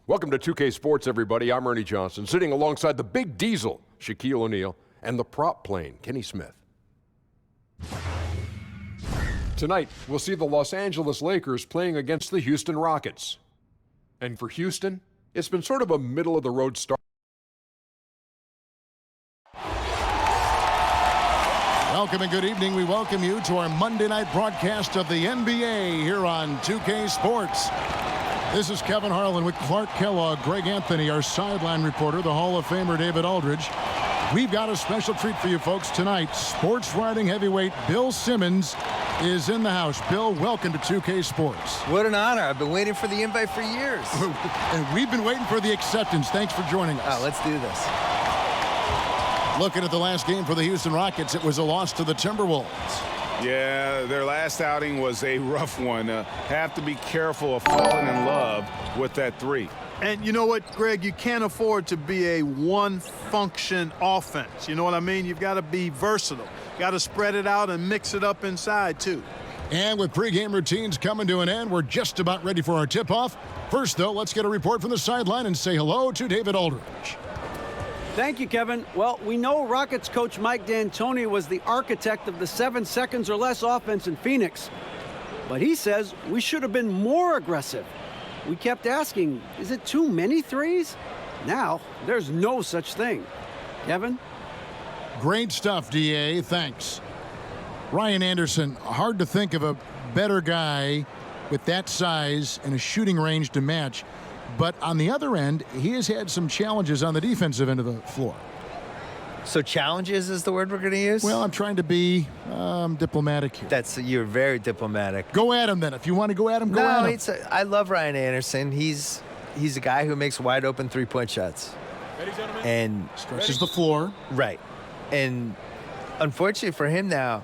Welcome to 2K Sports, everybody. I'm Ernie Johnson, sitting alongside the big diesel, Shaquille O'Neal, and the prop plane, Kenny Smith. Tonight, we'll see the Los Angeles Lakers playing against the Houston Rockets. And for Houston, it's been sort of a middle-of-the-road start. Welcome and good evening. We welcome you to our Monday night broadcast of the NBA here on 2K Sports. This is Kevin Harlan with Clark Kellogg, Greg Anthony, our sideline reporter, the Hall of Famer David Aldridge. We've got a special treat for you folks tonight. Sports writing heavyweight Bill Simmons is in the house. Bill, welcome to 2K Sports. What an honor. I've been waiting for the invite for years. And we've been waiting for the acceptance. Thanks for joining us. Let's do this. Looking at the last game for the Houston Rockets, it was a loss to the Timberwolves. Yeah, their last outing was a rough one. Have to be careful of falling in love with that three. And you know what, Greg, you can't afford to be a one-function offense. You know what I mean? You've got to be versatile. Got to spread it out and mix it up inside, too. And with pregame routines coming to an end, we're just about ready for our tip-off. First, though, let's get a report from the sideline and say hello to David Aldridge. Thank you, Kevin. Well, we know Rockets coach Mike D'Antoni was the architect of the 7 seconds or less offense in Phoenix. But he says we should have been more aggressive. We kept asking, is it too many threes? Now, there's no such thing. Kevin? Great stuff, D.A. Thanks. Ryan Anderson, hard to think of a better guy with that size and a shooting range to match. But on the other end, he has had some challenges on the defensive end of the floor. So challenges is the word we're going to use? Well, I'm trying to be diplomatic here. You're very diplomatic. Go at him then. If you want to go at him, go at him. I love Ryan Anderson. He's a guy who makes wide open three-point shots. And stretches the floor. Right. And unfortunately for him now,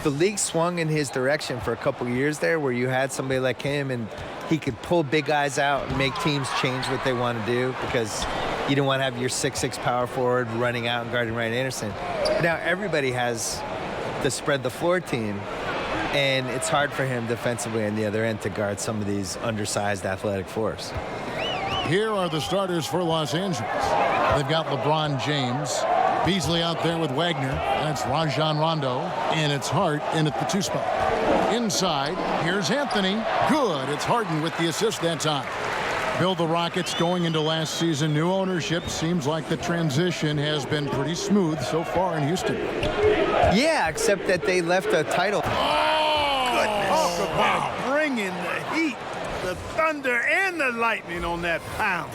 the league swung in his direction for a couple years there where you had somebody like him and he could pull big guys out and make teams change what they want to do because you don't want to have your 6'6" power forward running out and guarding Ryan Anderson. But now everybody has the spread the floor team, and it's hard for him defensively on the other end to guard some of these undersized athletic fours. Here are the starters for Los Angeles. They've got LeBron James, Beasley out there with Wagner. That's Rajon Rondo, and it's Hart in at the 2 spot. Inside, here's Anthony. Good. It's Harden with the assist that time. Bill, the Rockets going into last season, new ownership. Seems like the transition has been pretty smooth so far in Houston. Yeah, except that they left a title. Goodness. Talk about bringing the heat, the thunder, and the lightning on that pound.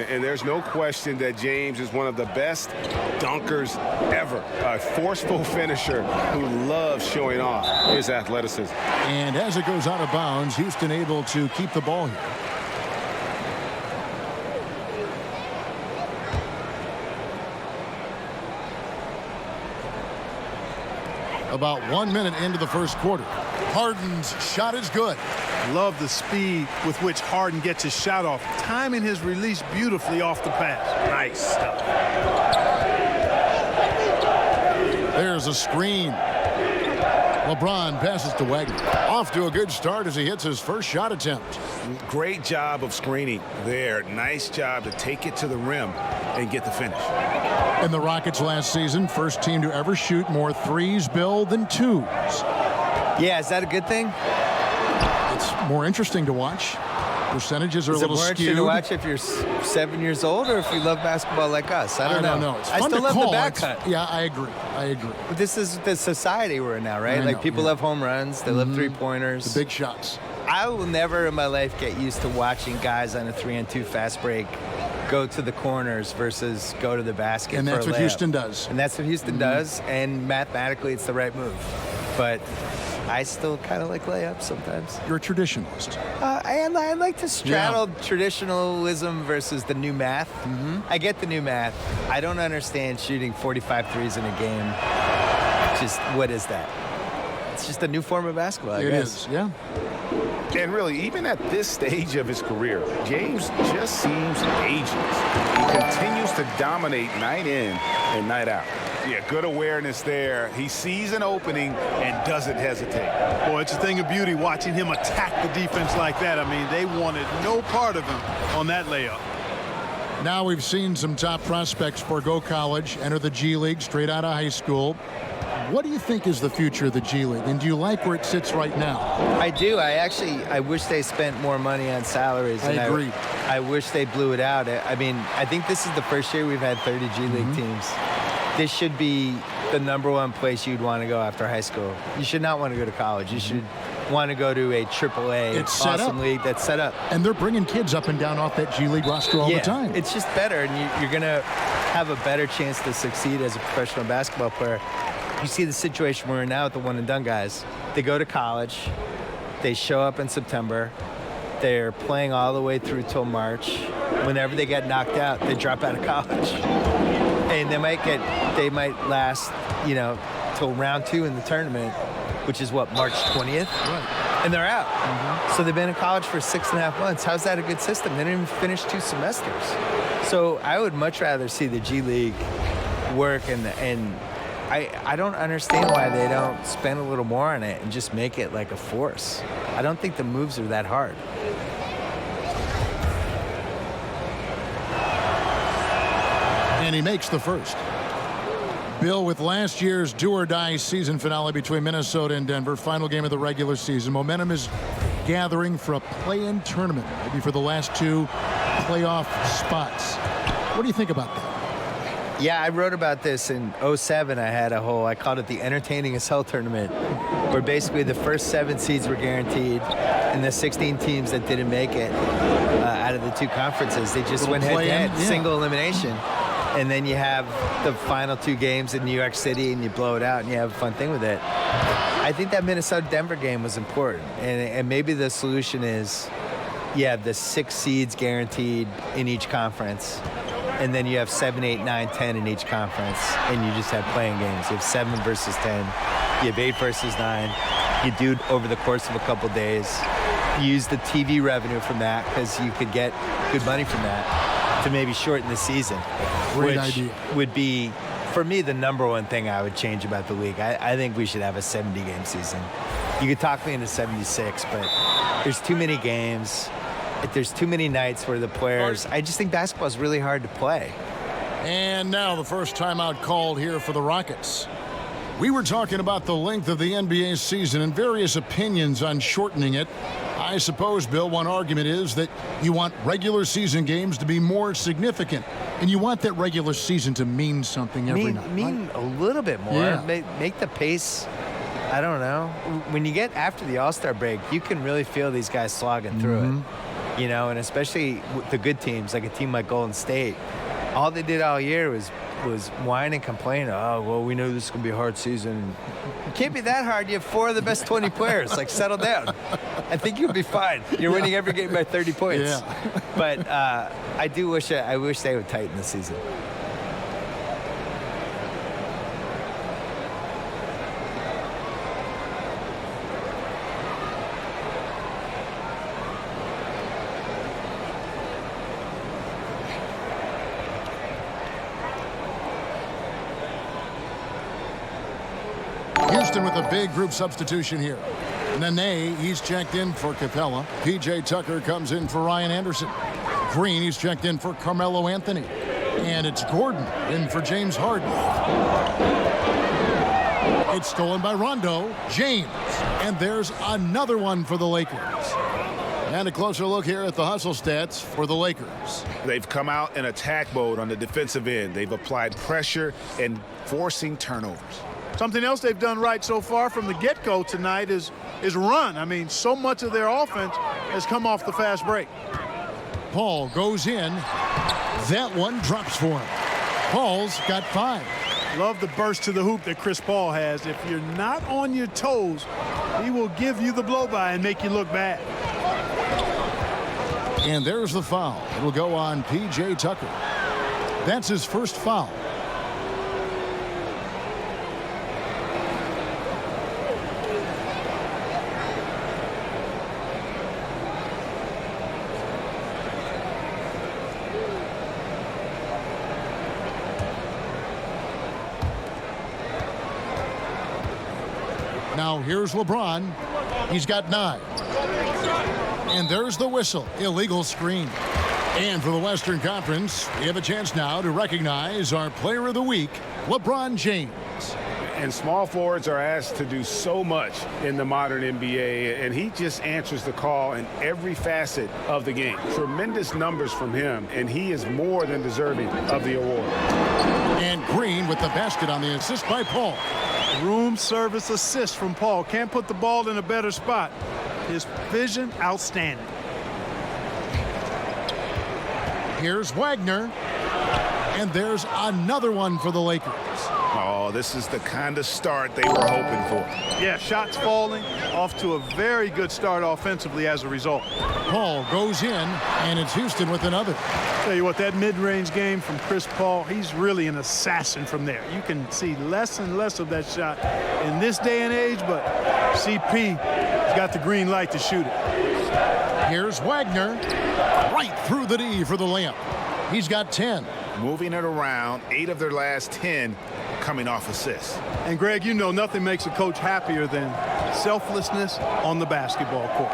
And there's no question that James is one of the best dunkers ever. A forceful finisher who loves showing off his athleticism. And as it goes out of bounds, Houston able to keep the ball here. About 1 minute into the first quarter. Harden's shot is good. Love the speed with which Harden gets his shot off, timing his release beautifully off the pass. Nice stuff. There's a screen. LeBron passes to Wagner. Off to a good start as he hits his first shot attempt. Great job of screening there. Nice job to take it to the rim and get the finish. And the Rockets last season, first team to ever shoot more threes, Bill, than twos. Yeah, is that a good thing? It's more interesting to watch. Percentages are a little skewed. Is it more interesting to watch if you're 7 years old or if you love basketball like us? I don't know. It's I fun still to love call. the back cut. Yeah, I agree. But this is the society we're in now, right? Like people love home runs. They love three-pointers. The big shots. I will never in my life get used to watching guys on a 3-on-2 fast break go to the corners versus go to the basket. And that's what Houston does. And that's what Houston does. And mathematically, it's the right move. But I still kind of like layups sometimes. You're a traditionalist. I like to straddle traditionalism versus the new math. I get the new math. I don't understand shooting 45 threes in a game. Just, what is that? It's just a new form of basketball, I guess. It is, yeah. And really, even at this stage of his career, James just seems ageless. He continues to dominate night in and night out. Yeah, good awareness there. He sees an opening and doesn't hesitate. Boy, it's a thing of beauty watching him attack the defense like that. I mean, they wanted no part of him on that layup. Now we've seen some top prospects forego college, enter the G League straight out of high school. What do you think is the future of the G League, and do you like where it sits right now? I do. I wish they spent more money on salaries. I agree. I wish they blew it out. I mean, I think this is the first year we've had 30 G League teams. This should be the #1 place you'd want to go after high school. You should not want to go to college. You should want to go to a AAA awesome league that's set up. And they're bringing kids up and down off that G League roster all the time. It's just better, and you're going to have a better chance to succeed as a professional basketball player. You see the situation we're in now with the one-and-done guys. They go to college. They show up in September. They're playing all the way through till March. Whenever they get knocked out, they drop out of college. And they might last, till round 2 in the tournament, which is what, March 20th? Right. And they're out. So they've been in college for 6.5 months. How's that a good system? They didn't even finish 2 semesters. So I would much rather see the G League work, and I don't understand why they don't spend a little more on it and just make it like a force. I don't think the moves are that hard. And he makes the first. Bill, with last year's do-or-die season finale between Minnesota and Denver, final game of the regular season, momentum is gathering for a play-in tournament, maybe for the last 2 playoff spots. What do you think about that? Yeah, I wrote about this in 2007. I called it the entertaining as hell tournament, where basically the first 7 seeds were guaranteed, and the 16 teams that didn't make it out of the 2 conferences, they just went head-to-head, single elimination. And then you have the final 2 games in New York City, and you blow it out, and you have a fun thing with it. I think that Minnesota-Denver game was important, and maybe the solution is you have the 6 seeds guaranteed in each conference, and then you have 7, 8, 9, 10 in each conference, and you just have playing games. You have 7 versus 10. You have 8 versus 9. You do it over the course of a couple days. You use the TV revenue from that, because you could get good money from that, to maybe shorten the season. Great idea. Would be, for me, the #1 thing I would change about the league. I think we should have a 70-game season. You could talk me into 76, but there's too many games. There's too many nights where the players... I just think basketball is really hard to play. And now the first timeout called here for the Rockets. We were talking about the length of the NBA season and various opinions on shortening it. I suppose, Bill, one argument is that you want regular season games to be more significant, and you want that regular season to mean something every night. Mean a little bit more. Yeah. Make the pace, I don't know. When you get after the All-Star break, you can really feel these guys slogging through it. And especially with the good teams, like a team like Golden State. All they did all year was whine and complain. Oh, well, we know this is going to be a hard season. It can't be that hard. You have 4 of the best 20 players. Like, settle down. I think you'll be fine. You're winning every game by 30 points. Yeah. But I wish they would tighten the season. Houston with a big group substitution here. Nene, he's checked in for Capella. P.J. Tucker comes in for Ryan Anderson. Green, he's checked in for Carmelo Anthony. And it's Gordon in for James Harden. It's stolen by Rondo. James. And there's another one for the Lakers. And a closer look here at the hustle stats for the Lakers. They've come out in attack mode on the defensive end. They've applied pressure and forcing turnovers. Something else they've done right so far from the get-go tonight is run. I mean, so much of their offense has come off the fast break. Paul goes in. That one drops for him. Paul's got 5. Love the burst to the hoop that Chris Paul has. If you're not on your toes, he will give you the blow-by and make you look bad. And there's the foul. It'll go on P.J. Tucker. That's his first foul. Now here's LeBron. He's got 9. And there's the whistle. Illegal screen. And for the Western Conference, we have a chance now to recognize our Player of the Week, LeBron James. And small forwards are asked to do so much in the modern NBA, and he just answers the call in every facet of the game. Tremendous numbers from him, and he is more than deserving of the award. And Green with the basket on the assist by Paul. Room service assist from Paul. Can't put the ball in a better spot. His vision, outstanding. Here's Wagner. And there's another one for the Lakers. Oh, this is the kind of start they were hoping for. Yeah, shots falling. Off to a very good start offensively as a result. Paul goes in, and it's Houston with another. Tell you what, that mid-range game from Chris Paul, he's really an assassin from there. You can see less and less of that shot in this day and age, but CP has got the green light to shoot it. Here's Wagner, right through the D for the layup. He's got 10. Moving it around, 8 of their last 10 coming off assists. And Greg, you know nothing makes a coach happier than selflessness on the basketball court.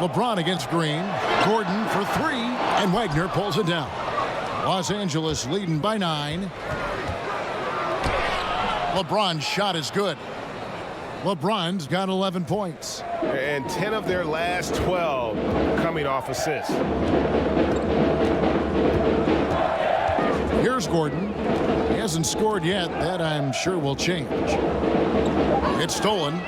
LeBron against Green. Gordon for 3, and Wagner pulls it down. Los Angeles leading by 9. LeBron's shot is good. LeBron's got 11 points. And 10 of their last 12 coming off assists. Here's Gordon. He hasn't scored yet. That, I'm sure, will change. It's stolen.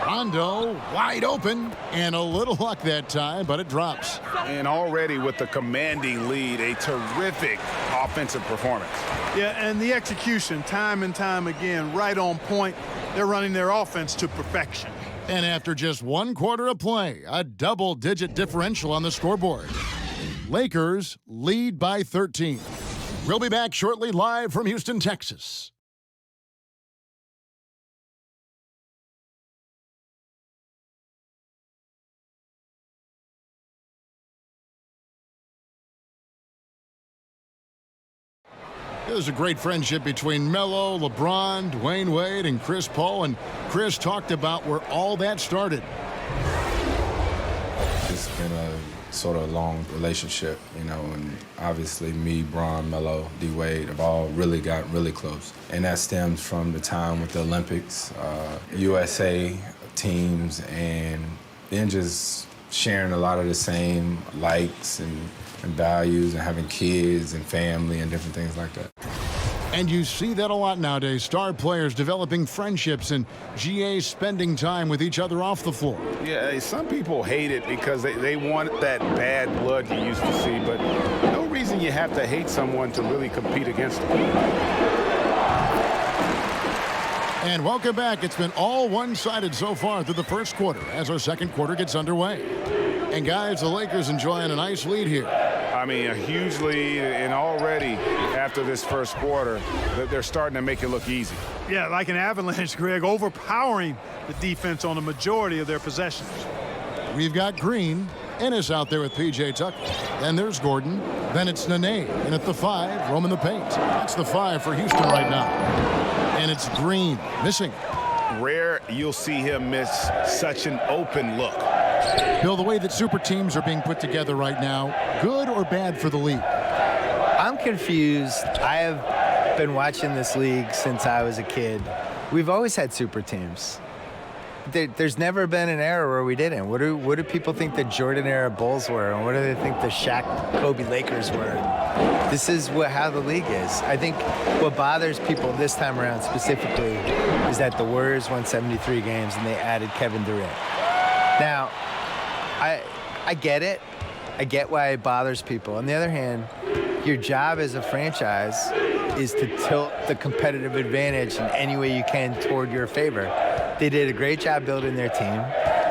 Rondo wide open. And a little luck that time, but it drops. And already with the commanding lead, a terrific offensive performance. Yeah, and the execution, time and time again, right on point. They're running their offense to perfection. And after just 1 quarter of play, a double-digit differential on the scoreboard. Lakers lead by 13. We'll be back shortly, live from Houston, Texas. There's a great friendship between Melo, LeBron, Dwayne Wade, and Chris Paul. And Chris talked about where all that started. It's been a sort of long relationship, you know, and obviously me, Bron, Melo, D. Wade have all really got really close. And that stems from the time with the Olympics, USA teams, and then just sharing a lot of the same likes and values and having kids and family and different things like that. And you see that a lot nowadays. Star players developing friendships and GAs spending time with each other off the floor. Yeah, some people hate it because they want that bad blood you used to see, but no reason you have to hate someone to really compete against them. And welcome back. It's been all one-sided so far through the first quarter as our second quarter gets underway. And guys, the Lakers enjoying a nice lead here. I mean, a huge lead, and already after this first quarter, they're starting to make it look easy. Yeah, like an avalanche, Greg, overpowering the defense on the majority of their possessions. We've got Green. Ennis out there with P.J. Tucker. Then there's Gordon. Then it's Nene. And at the 5, roaming the paint. That's the 5 for Houston right now. And it's Green missing. Rare you'll see him miss such an open look. Bill, the way that super teams are being put together right now, good or bad for the league? I'm confused. I have been watching this league since I was a kid. We've always had super teams. There's never been an era where we didn't. What do people think the Jordan era Bulls were, and what do they think the Shaq, Kobe Lakers were? This is how the league is. I think what bothers people this time around specifically is that the Warriors won 73 games and they added Kevin Durant. Now, I get it. I get why it bothers people. On the other hand, your job as a franchise is to tilt the competitive advantage in any way you can toward your favor. They did a great job building their team.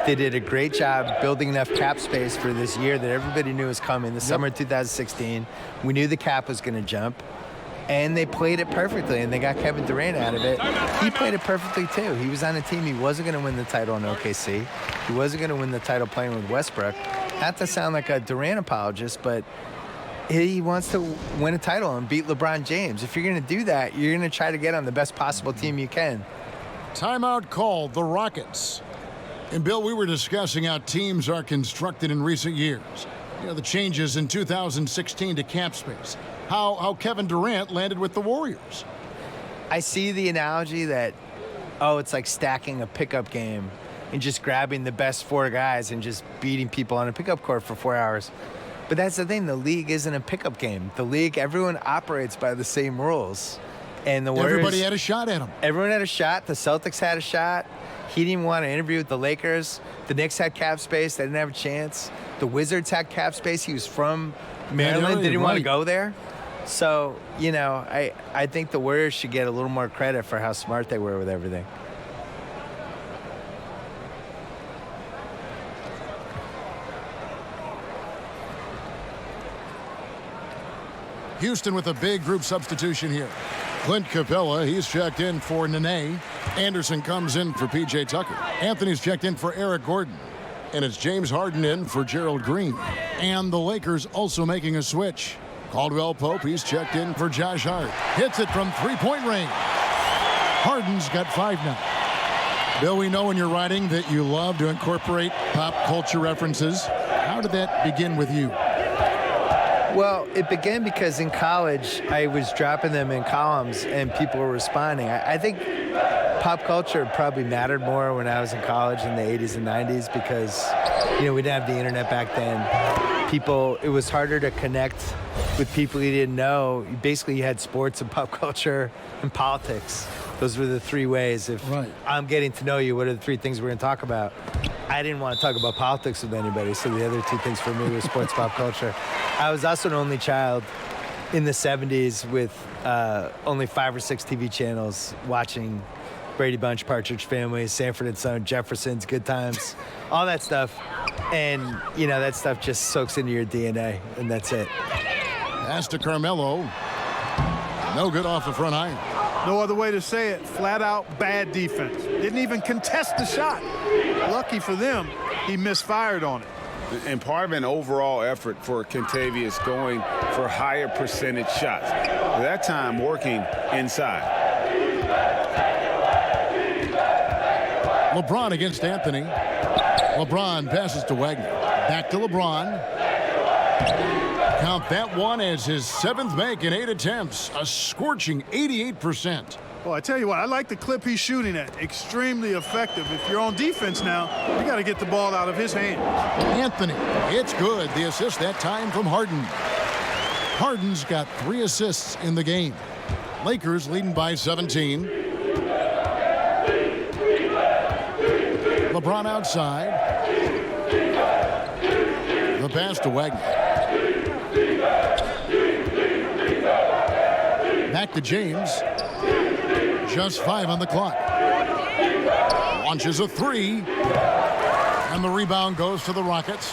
They did a great job building enough cap space for this year that everybody knew was coming, the summer of 2016. We knew the cap was going to jump. And they played it perfectly, and they got Kevin Durant out of it. He played it perfectly, too. He was on a team. He wasn't going to win the title in OKC. He wasn't going to win the title playing with Westbrook. Not to sound like a Durant apologist, but he wants to win a title and beat LeBron James. If you're going to do that, you're going to try to get on the best possible team you can. Timeout called the Rockets. And, Bill, we were discussing how teams are constructed in recent years. You know, the changes in 2016 to cap space. How Kevin Durant landed with the Warriors. I see the analogy that, it's like stacking a pickup game and just grabbing the best 4 guys and just beating people on a pickup court for 4 hours. But that's the thing. The league isn't a pickup game. The league, everyone operates by the same rules. And the Warriors, everybody had a shot at him. Everyone had a shot. The Celtics had a shot. He didn't even want to interview with the Lakers. The Knicks had cap space. They didn't have a chance. The Wizards had cap space. He was from Maryland. Didn't want to go there. So, you know, I think the Warriors should get a little more credit for how smart they were with everything. Houston with a big group substitution here. Clint Capella, he's checked in for Nene. Anderson comes in for P.J. Tucker. Anthony's checked in for Eric Gordon. And it's James Harden in for Gerald Green. And the Lakers also making a switch. Caldwell Pope, he's checked in for Josh Hart. Hits it from three-point range. Harden's got 5 now. Bill, we know in your writing that you love to incorporate pop culture references. How did that begin with you? Well, it began because in college, I was dropping them in columns and people were responding. I think pop culture probably mattered more when I was in college in the 80s and 90s because, you know, we didn't have the internet back then. It was harder to connect with people you didn't know. Basically, you had sports and pop culture and politics. Those were the 3 ways. If I'm getting to know you, what are the 3 things we're going to talk about? I didn't want to talk about politics with anybody, so the other 2 things for me were sports, pop culture. I was also an only child in the 70s with only 5 or 6 TV channels watching Brady Bunch, Partridge Family, Sanford and Son, Jefferson's, Good Times, all that stuff. And, you know, that stuff just soaks into your DNA, and that's it. Pass to Carmelo. No good off the front iron. No other way to say it. Flat out bad defense. Didn't even contest the shot. Lucky for them, he misfired on it. And part of an overall effort for Kentavious going for higher percentage shots. That time working inside. LeBron against Anthony. LeBron passes to Wagner. Back to LeBron. Count that one as his 7th make in 8 attempts. A scorching 88%. Well, I tell you what, I like the clip he's shooting at. Extremely effective. If you're on defense now, you got to get the ball out of his hands. Anthony, it's good. The assist that time from Harden. Harden's got 3 assists in the game. Lakers leading by 17. LeBron outside. The pass to Wagner. Back to James. Just 5 on the clock. Launches a 3. And the rebound goes to the Rockets.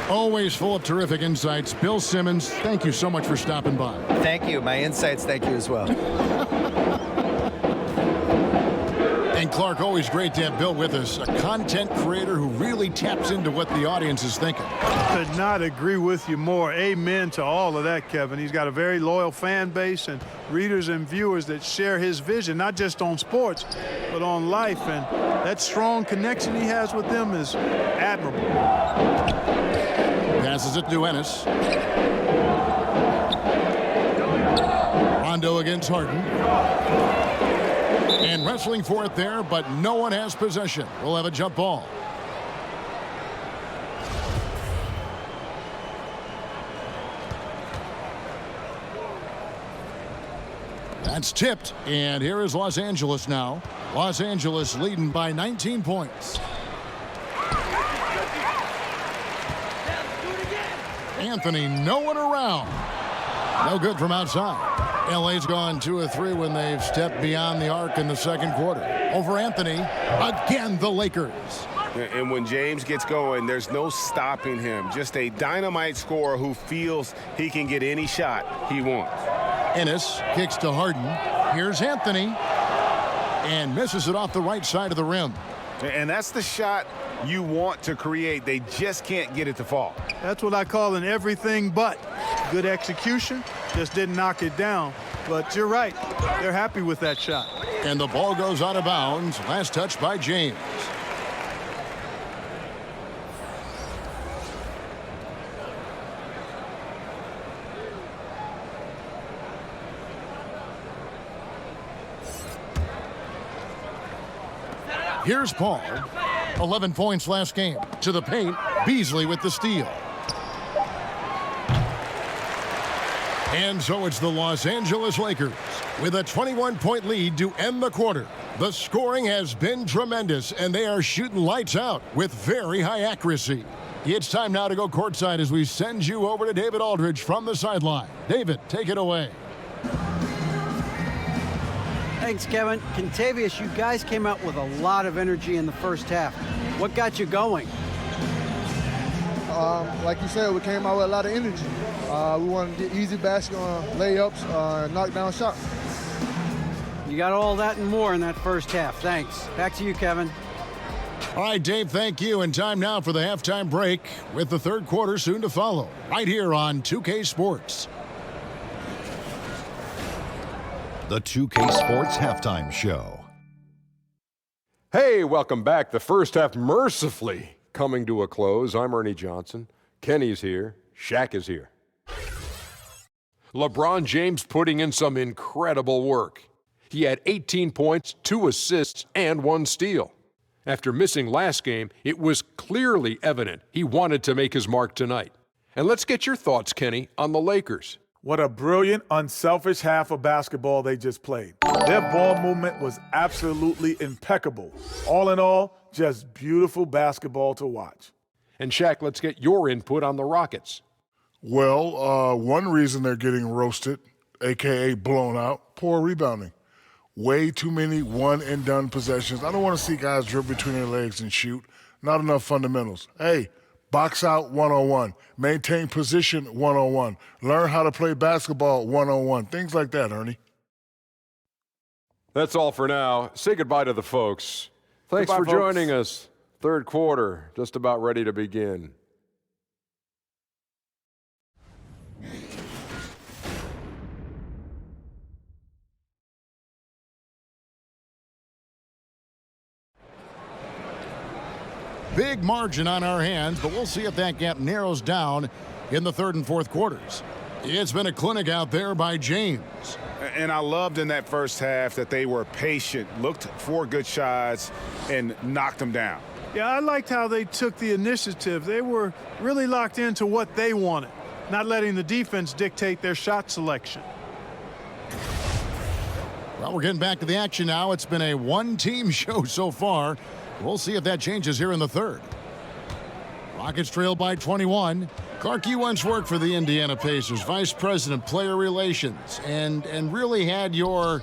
Always full of terrific insights. Bill Simmons, thank you so much for stopping by. Thank you. My insights, thank you as well. And Clark, always great to have Bill with us, a content creator who really taps into what the audience is thinking. Could not agree with you more. Amen to all of that, Kevin. He's got a very loyal fan base and readers and viewers that share his vision, not just on sports, but on life. And that strong connection he has with them is admirable. Passes it to Ennis. Rondo against Harden. And wrestling for it there, but no one has possession. We'll have a jump ball. That's tipped, and here is Los Angeles now. Los Angeles leading by 19 points. Anthony, no one around. No good from outside. LA's gone 2 of 3 when they've stepped beyond the arc in the second quarter. Over Anthony, again the Lakers. And when James gets going, there's no stopping him. Just a dynamite scorer who feels he can get any shot he wants. Ennis kicks to Harden. Here's Anthony. And misses it off the right side of the rim. And that's the shot you want to create. They just can't get it to fall. That's what I call an everything but. Good execution, just didn't knock it down. But you're right, they're happy with that shot. And the ball goes out of bounds. Last touch by James. Here's Paul. 11 points last game. To the paint, Beasley with the steal. And so it's the Los Angeles Lakers with a 21-point lead to end the quarter. The scoring has been tremendous, and they are shooting lights out with very high accuracy. It's time now to go courtside as we send you over to David Aldridge from the sideline. David, take it away. Thanks, Kevin. Contavious, you guys came out with a lot of energy in the first half. What got you going? Like you said, we came out with a lot of energy. We wanted to get easy basket layups and knock down shots. You got all that and more in that first half. Thanks. Back to you, Kevin. All right, Dave, thank you. And time now for the halftime break with the third quarter soon to follow right here on 2K Sports. The 2K Sports Halftime Show. Hey, welcome back. The first half mercifully coming to a close. I'm Ernie Johnson. Kenny's here. Shaq is here. LeBron James putting in some incredible work. He had 18 points, 2 assists, and 1 steal. After missing last game, it was clearly evident he wanted to make his mark tonight. And let's get your thoughts, Kenny, on the Lakers. What a brilliant, unselfish half of basketball they just played. Their ball movement was absolutely impeccable. All in all, just beautiful basketball to watch. And Shaq, let's get your input on the Rockets. Well, one reason they're getting roasted, a.k.a. blown out, poor rebounding. Way too many one-and-done possessions. I don't want to see guys dribble between their legs and shoot. Not enough fundamentals. Hey, box out 101. Maintain position 101. Learn how to play basketball 101. Things like that, Ernie. That's all for now. Say goodbye to the folks. Thanks Goodbye, for joining us. Third quarter, just about ready to begin. Big margin on our hands, but we'll see if that gap narrows down in the third and fourth quarters. It's been a clinic out there by James. And I loved in that first half that they were patient, looked for good shots, and knocked them down. Yeah, I liked how they took the initiative. They were really locked into what they wanted, not letting the defense dictate their shot selection. Well, we're getting back to the action now. It's been a one-team show so far. We'll see if that changes here in the third. Rockets trail by 21. Clark, you once worked for the Indiana Pacers, Vice President, Player Relations, and really had your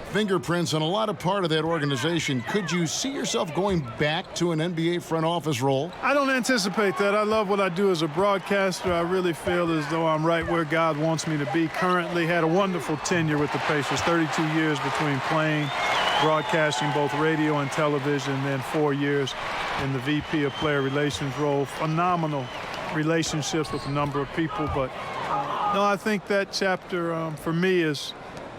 fingerprints on a lot of part of that organization. Could you see yourself going back to an NBA front office role? I don't anticipate that. I love what I do as a broadcaster. I really feel as though I'm right where God wants me to be. Currently had a wonderful tenure with the Pacers, 32 years between playing, broadcasting both radio and television, and then 4 years in the VP of Player Relations role. Phenomenal relationships with a number of people, but no, I think that chapter for me is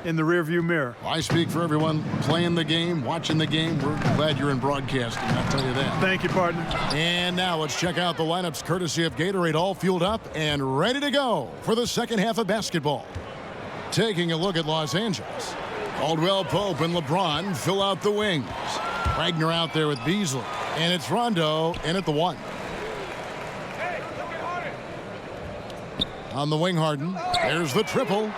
in the rearview mirror. I speak for everyone playing the game, watching the game. We're glad you're in broadcasting, I'll tell you that. Thank you, partner. And now let's check out the lineups courtesy of Gatorade, all fueled up and ready to go for the second half of basketball. Taking a look at Los Angeles. Caldwell Pope and LeBron fill out the wings. Wagner out there with Beasley. And it's Rondo in at the 1. On the wing, Harden. There's the triple.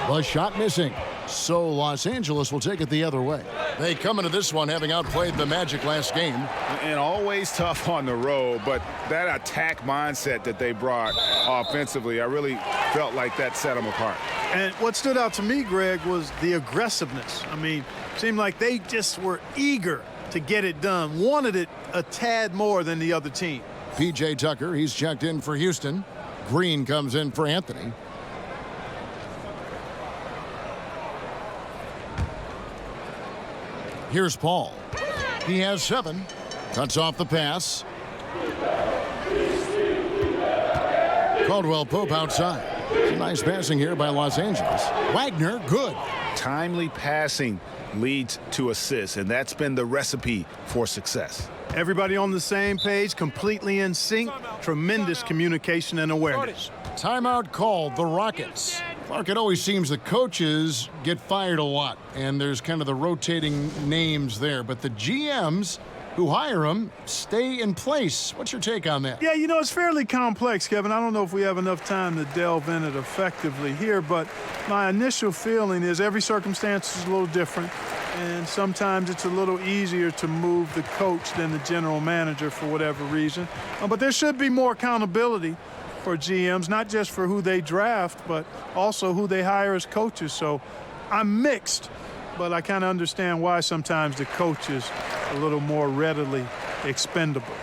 The shot missing. So Los Angeles will take it the other way. They come into this one having outplayed the Magic last game. And always tough on the road, but that attack mindset that they brought offensively, I really felt like that set them apart. And what stood out to me, Greg, was the aggressiveness. I mean, it seemed like they just were eager to get it done, wanted it a tad more than the other team. P.J. Tucker, he's checked in for Houston. Green comes in for Anthony. Here's Paul. He has 7. Cuts off the pass. Caldwell Pope outside. Nice passing here by Los Angeles. Wagner, good. Timely passing leads to assists, and that's been the recipe for success. Everybody on the same page, completely in sync. Tremendous communication and awareness. Timeout called, the Rockets. Mark, it always seems the coaches get fired a lot, and there's kind of the rotating names there, but the GMs who hire them stay in place. What's your take on that? Yeah, you know, it's fairly complex, Kevin. I don't know if we have enough time to delve in it effectively here, but my initial feeling is every circumstance is a little different, and sometimes it's a little easier to move the coach than the general manager for whatever reason. But there should be more accountability for GMs, not just for who they draft, but also who they hire as coaches. So I'm mixed, but I kind of understand why sometimes the coach is a little more readily expendable.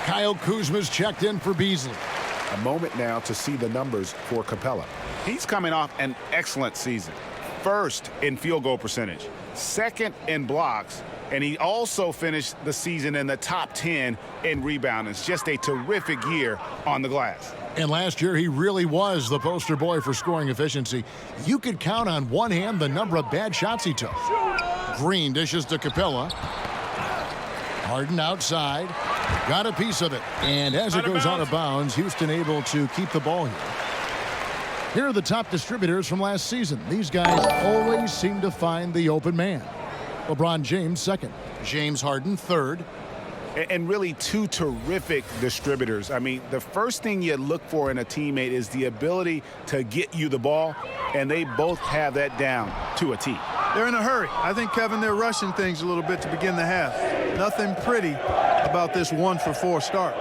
Kyle Kuzma's checked in for Beasley. A moment now to see the numbers for Capella. He's coming off an excellent season. First in field goal percentage, second in blocks, and he also finished the season in the top 10 in rebounding. It's just a terrific year on the glass. And last year, he really was the poster boy for scoring efficiency. You could count on one hand the number of bad shots he took. Green dishes to Capella. Harden outside. Got a piece of it. And as it goes out of bounds, Houston able to keep the ball here. Here are the top distributors from last season. These guys always seem to find the open man. LeBron James second. James Harden third. And really two terrific distributors. I mean, the first thing you look for in a teammate is the ability to get you the ball, and they both have that down to a T. They're in a hurry. I think, Kevin, they're rushing things a little bit to begin the half. Nothing pretty about this 1-for-4 start.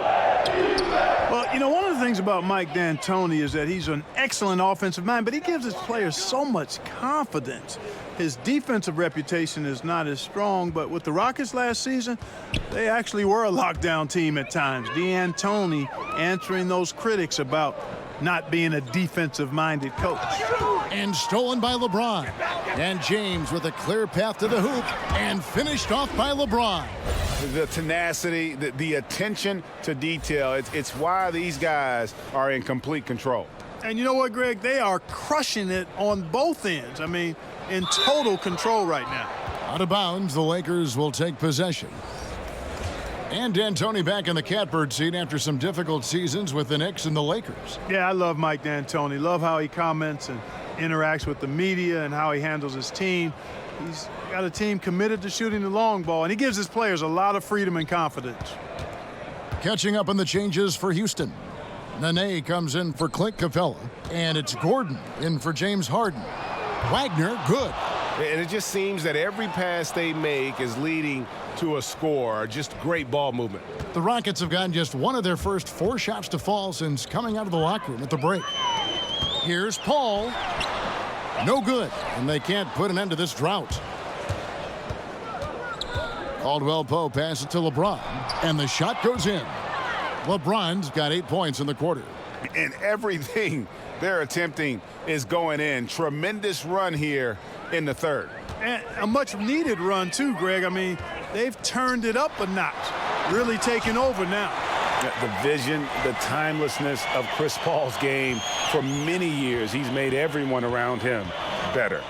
Well, you know, one of the things about Mike D'Antoni is that he's an excellent offensive mind, but he gives his players so much confidence. His defensive reputation is not as strong, but with the Rockets last season, they actually were a lockdown team at times. D'Antoni answering those critics about not being a defensive-minded coach. And stolen by LeBron. And James with a clear path to the hoop and finished off by LeBron. The tenacity, the attention to detail, it's why these guys are in complete control. And you know what, Greg? They are crushing it on both ends. I mean, in total control right now. Out of bounds, the Lakers will take possession. And D'Antoni back in the catbird seat after some difficult seasons with the Knicks and the Lakers. Yeah, I love Mike D'Antoni. Love how he comments and interacts with the media and how he handles his team. He's got a team committed to shooting the long ball, and he gives his players a lot of freedom and confidence. Catching up on the changes for Houston. Nene comes in for Clint Capella, and it's Gordon in for James Harden. Wagner, good. And it just seems that every pass they make is leading to a score. Just great ball movement. The Rockets have gotten just one of their first 4 shots to fall since coming out of the locker room at the break. Here's Paul. No good, and they can't put an end to this drought. Caldwell Pope passes it to LeBron, and the shot goes in. LeBron's got 8 points in the quarter. And everything they're attempting is going in. Tremendous run here in the third. And a much-needed run, too, Greg. I mean, they've turned it up a notch, really taking over now. The vision, the timelessness of Chris Paul's game for many years. He's made everyone around him better.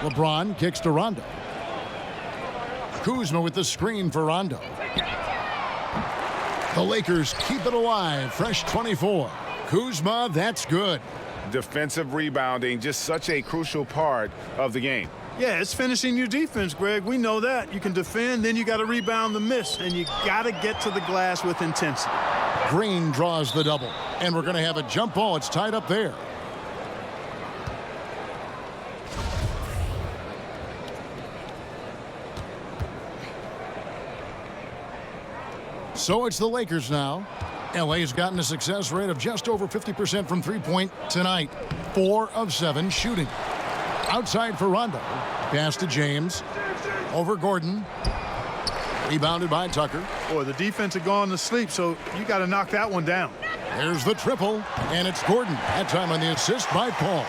LeBron kicks to Rondo. Kuzma with the screen for Rondo. The Lakers keep it alive. Fresh 24. Kuzma, that's good. Defensive rebounding, just such a crucial part of the game. Yeah, it's finishing your defense, Greg. We know that. You can defend, then you got to rebound the miss, and you got to get to the glass with intensity. Green draws the double, and we're going to have a jump ball. It's tied up there. So it's the Lakers now. LA's gotten a success rate of just over 50% from three-point tonight. 4 of 7 shooting. Outside for Rondo. Pass to James. Over Gordon. Rebounded by Tucker. Boy, the defense had gone to sleep, so you got to knock that one down. There's the triple, and it's Gordon. That time on the assist by Paul.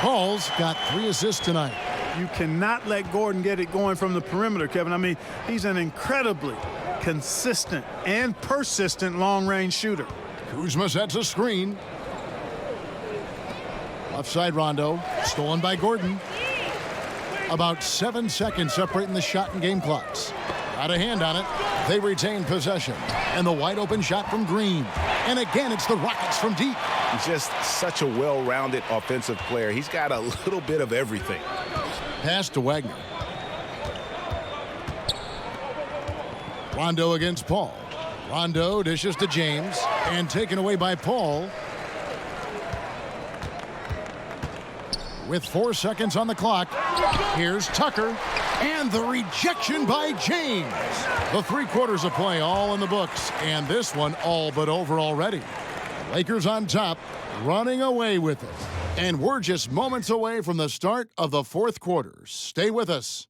Paul's got 3 assists tonight. You cannot let Gordon get it going from the perimeter, Kevin. I mean, he's an incredibly consistent and persistent long-range shooter. Kuzma sets a screen. Left side Rondo, stolen by Gordon. About 7 seconds separating the shot and game clocks. Got a hand on it. They retain possession. And the wide open shot from Green. And again, it's the Rockets from deep. He's just such a well-rounded offensive player. He's got a little bit of everything. Pass to Wagner. Rondo against Paul. Rondo dishes to James. And taken away by Paul. With 4 seconds on the clock, here's Tucker, and the rejection by James. The 3 quarters of play all in the books, and this one all but over already. Lakers on top, running away with it. And we're just moments away from the start of the 4th quarter. Stay with us.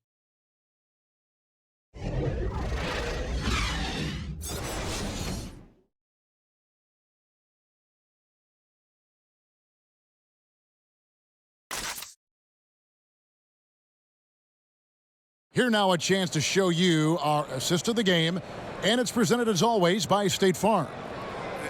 Here now a chance to show you our assist of the game, and it's presented as always by State Farm.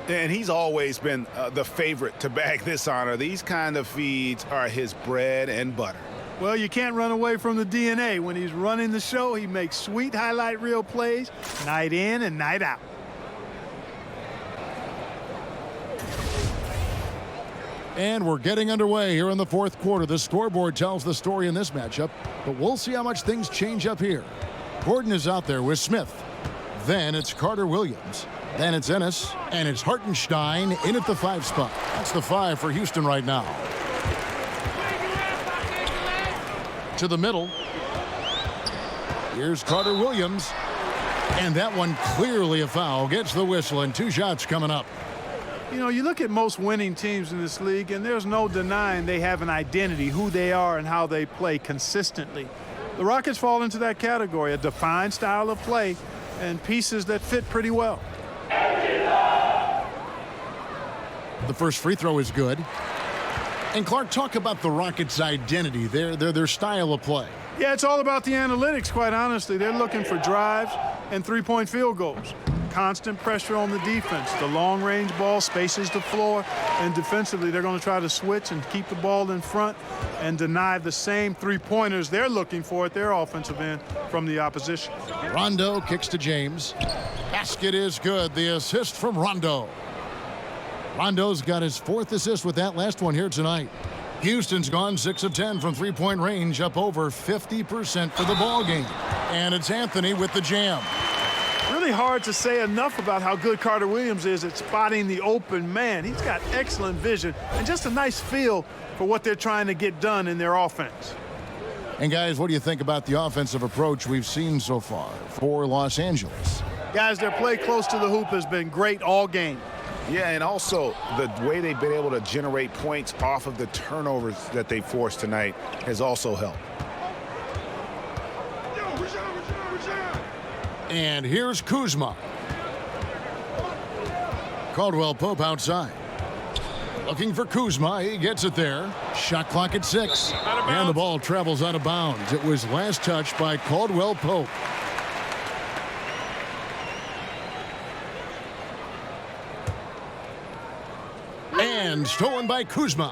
And he's always been the favorite to bag this honor. These kind of feeds are his bread and butter. Well, you can't run away from the DNA. When he's running the show, he makes sweet highlight reel plays night in and night out. And we're getting underway here in the 4th quarter. The scoreboard tells the story in this matchup, but we'll see how much things change up here. Gordon is out there with Smith. Then it's Carter Williams. Then it's Ennis, and it's Hartenstein in at the 5 spot. That's the 5 for Houston right now. To the middle. Here's Carter Williams. And that one clearly a foul. Gets the whistle, and 2 shots coming up. You know, you look at most winning teams in this league, and there's no denying they have an identity, who they are and how they play consistently. The Rockets fall into that category, a defined style of play and pieces that fit pretty well. The first free throw is good. And Clark, talk about the Rockets' identity, their style of play. Yeah, it's all about the analytics, quite honestly. They're looking for drives and three-point field goals. Constant pressure on the defense. The long-range ball spaces the floor, and defensively they're going to try to switch and keep the ball in front and deny the same three-pointers they're looking for at their offensive end from the opposition. Rondo kicks to James. Basket is good. The assist from Rondo. Rondo's got his 4th assist with that last one here tonight. Houston's gone 6 of 10 from three-point range, up over 50% for the ball game. And it's Anthony with the jam. Really hard to say enough about how good Carter Williams is at spotting the open man. He's got excellent vision and just a nice feel for what they're trying to get done in their offense. And guys, what do you think about the offensive approach we've seen so far for Los Angeles? Guys, their play close to the hoop has been great all game. Yeah, and also the way they've been able to generate points off of the turnovers that they forced tonight has also helped. And here's Kuzma. Caldwell Pope outside. Looking for Kuzma. He gets it there. Shot clock at 6. And the ball travels out of bounds. It was last touched by Caldwell Pope. And stolen by Kuzma.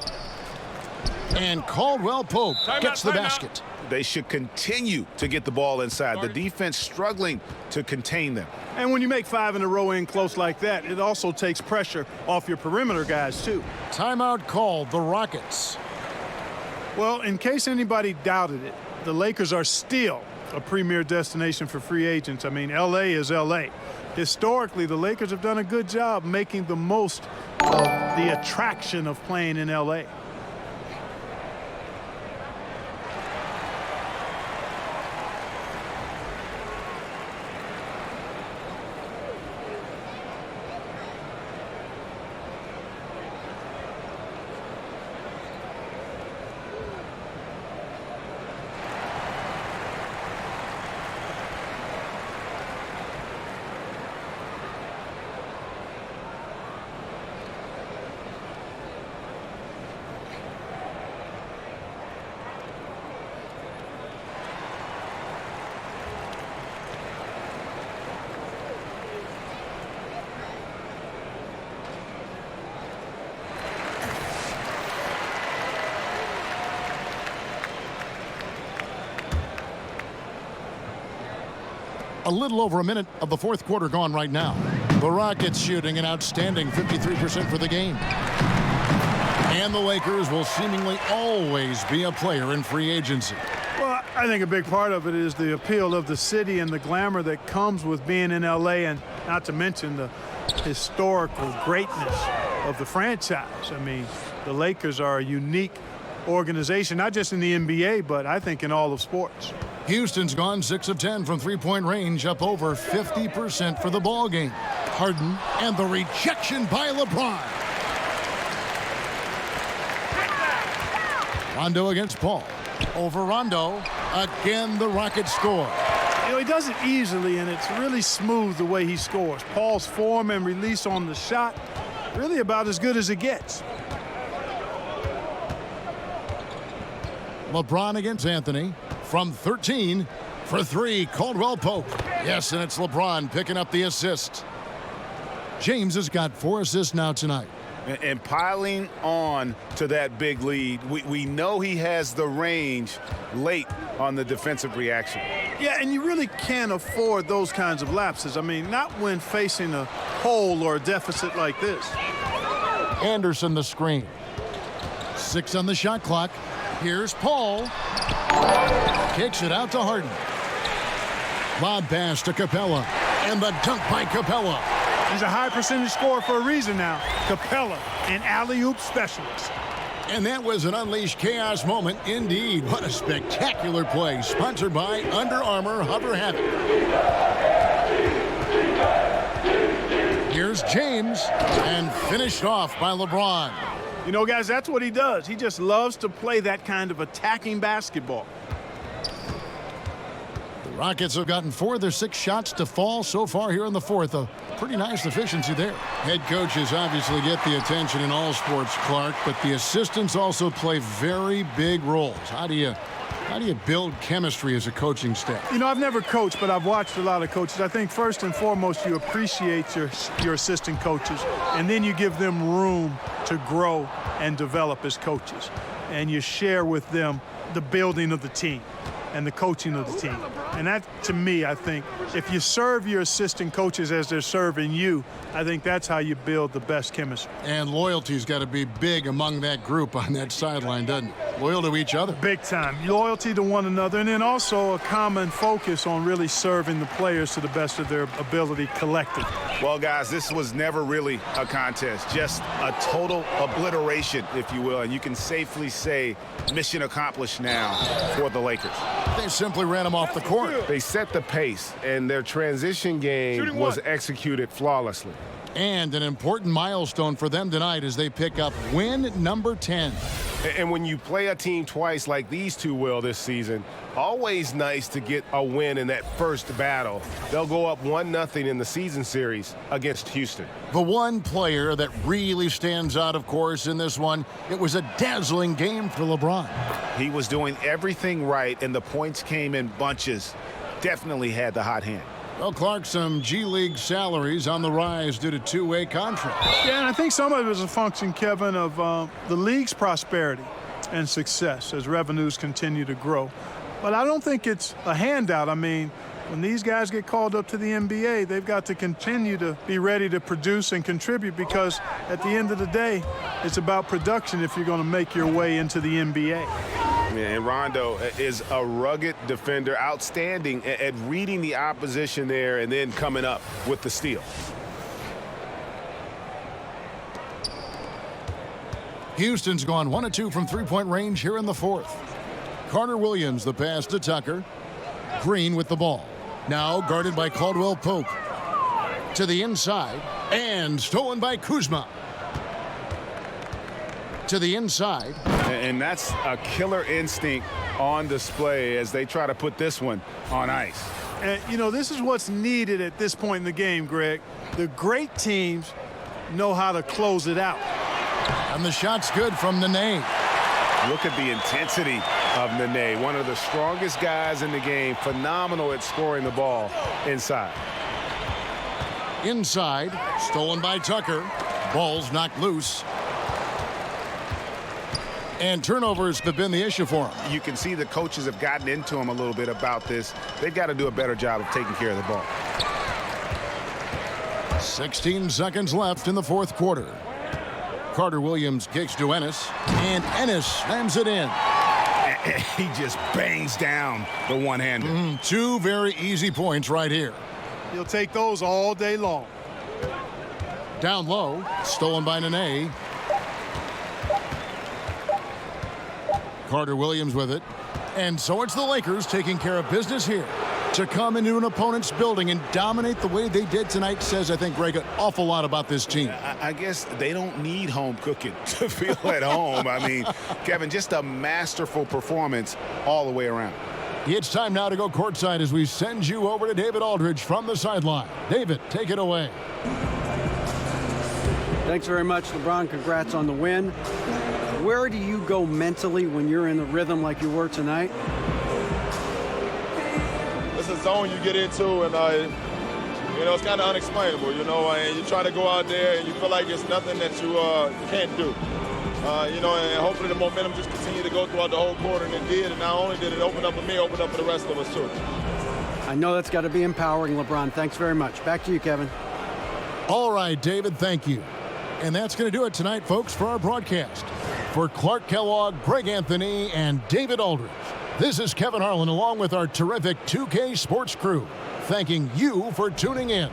And Caldwell Pope gets the basket. They should continue to get the ball inside. The defense struggling to contain them. And when you make 5 in a row in close like that, it also takes pressure off your perimeter guys, too. Timeout called, the Rockets. Well, in case anybody doubted it, the Lakers are still a premier destination for free agents. I mean, L.A. is L.A. Historically, the Lakers have done a good job making the most of the attraction of playing in L.A. A little over a minute of the fourth quarter gone right now. The Rockets shooting an outstanding 53% for the game. And the Lakers will seemingly always be a player in free agency. Well, I think a big part of it is the appeal of the city and the glamour that comes with being in L.A., and not to mention the historical greatness of the franchise. I mean, the Lakers are a unique organization, not just in the NBA, but I think in all of sports. Houston's gone 6 of 10 from three-point range, up over 50% for the ball game. Harden and the rejection by LeBron. Rondo against Paul. Over Rondo. Again, the Rockets score. You know, he does it easily, and it's really smooth the way he scores. Paul's form and release on the shot, really about as good as it gets. LeBron against Anthony. From 13 for 3, Caldwell Pope. Yes, and it's LeBron picking up the assist. James has got 4 assists now tonight. And piling on to that big lead, we know he has the range late on the defensive reaction. Yeah, and you really can't afford those kinds of lapses. I mean, not when facing a hole or a deficit like this. Anderson the screen. 6 on the shot clock. Here's Paul. Kicks it out to Harden. Lob pass to Capella. And the dunk by Capella. He's a high percentage scorer for a reason now. Capella, an alley-oop specialist. And that was an unleashed chaos moment indeed. What a spectacular play. Sponsored by Under Armour Hover Habit. Here's James. And finished off by LeBron. You know, guys, that's what he does. He just loves to play that kind of attacking basketball. The Rockets have gotten 4 of their 6 shots to fall so far here in the fourth. A pretty nice efficiency there. Head coaches obviously get the attention in all sports, Clark, but the assistants also play very big roles. How do you build chemistry as a coaching staff? You know, I've never coached, but I've watched a lot of coaches. I think first and foremost, you appreciate your assistant coaches, and then you give them room to grow and develop as coaches. And you share with them the building of the team and the coaching of the team. And that, to me, I think, if you serve your assistant coaches as they're serving you, I think that's how you build the best chemistry. And loyalty's got to be big among that group on that sideline, doesn't it? Loyal to each other. Big time. Loyalty to one another, and then also a common focus on really serving the players to the best of their ability collectively. Well, guys, this was never really a contest, just a total obliteration, if you will, and you can safely say mission accomplished now for the Lakers. They simply ran them off the court. They set the pace, and their transition game was executed flawlessly. And an important milestone for them tonight as they pick up win number 10. And when you play a team twice like these two will this season, always nice to get a win in that first battle. They'll go up 1-0 in the season series against Houston. The one player that really stands out, of course, in this one, it was a dazzling game for LeBron. He was doing everything right, and the points came in bunches. Definitely had the hot hand. Well, Clark, some G League salaries on the rise due to two-way contracts. Yeah, and I think some of it is a function, Kevin, of the league's prosperity and success as revenues continue to grow. But I don't think it's a handout. I mean, when these guys get called up to the NBA, they've got to continue to be ready to produce and contribute, because at the end of the day, it's about production if you're going to make your way into the NBA. And Rondo is a rugged defender, outstanding at reading the opposition there and then coming up with the steal. Houston's gone 1 of 2 from three-point range here in the fourth. Carter Williams, the pass to Tucker. Green with the ball. Now guarded by Caldwell Pope. To the inside, and stolen by Kuzma. To the inside. And that's a killer instinct on display as they try to put this one on ice. And, you know, this is what's needed at this point in the game, Greg. The great teams know how to close it out. And the shot's good from Nene. Look at the intensity of Nene, one of the strongest guys in the game, phenomenal at scoring the ball inside. Inside, stolen by Tucker. Ball's knocked loose. And turnovers have been the issue for him. You can see the coaches have gotten into him a little bit about this. They've got to do a better job of taking care of the ball. 16 seconds left in the fourth quarter. Carter Williams kicks to Ennis, and Ennis slams it in. He just bangs down the one-hander. Two very easy points right here. He'll take those all day long. Down low, stolen by Nene. Carter Williams with it. And so it's the Lakers taking care of business here. To come into an opponent's building and dominate the way they did tonight says, I think, Greg, an awful lot about this team. I guess they don't need home cooking to feel at home. I mean, Kevin, just a masterful performance all the way around. It's time now to go courtside as we send you over to David Aldridge from the sideline. David, take it away. Thanks very much, LeBron. Congrats on the win. Where do you go mentally when you're in the rhythm like you were tonight? It's a zone you get into, and it's kind of unexplainable, and you try to go out there and you feel like there's nothing that you can't do. And hopefully the momentum just continue to go throughout the whole quarter, and it did. And not only did it open up for me, open up for the rest of us too. I know that's got to be empowering, LeBron. Thanks very much. Back to you, Kevin. All right, David, thank you. And that's going to do it tonight, folks, for our broadcast. For Clark Kellogg, Greg Anthony, and David Aldridge, this is Kevin Harlan along with our terrific 2K Sports crew, thanking you for tuning in.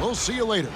We'll see you later.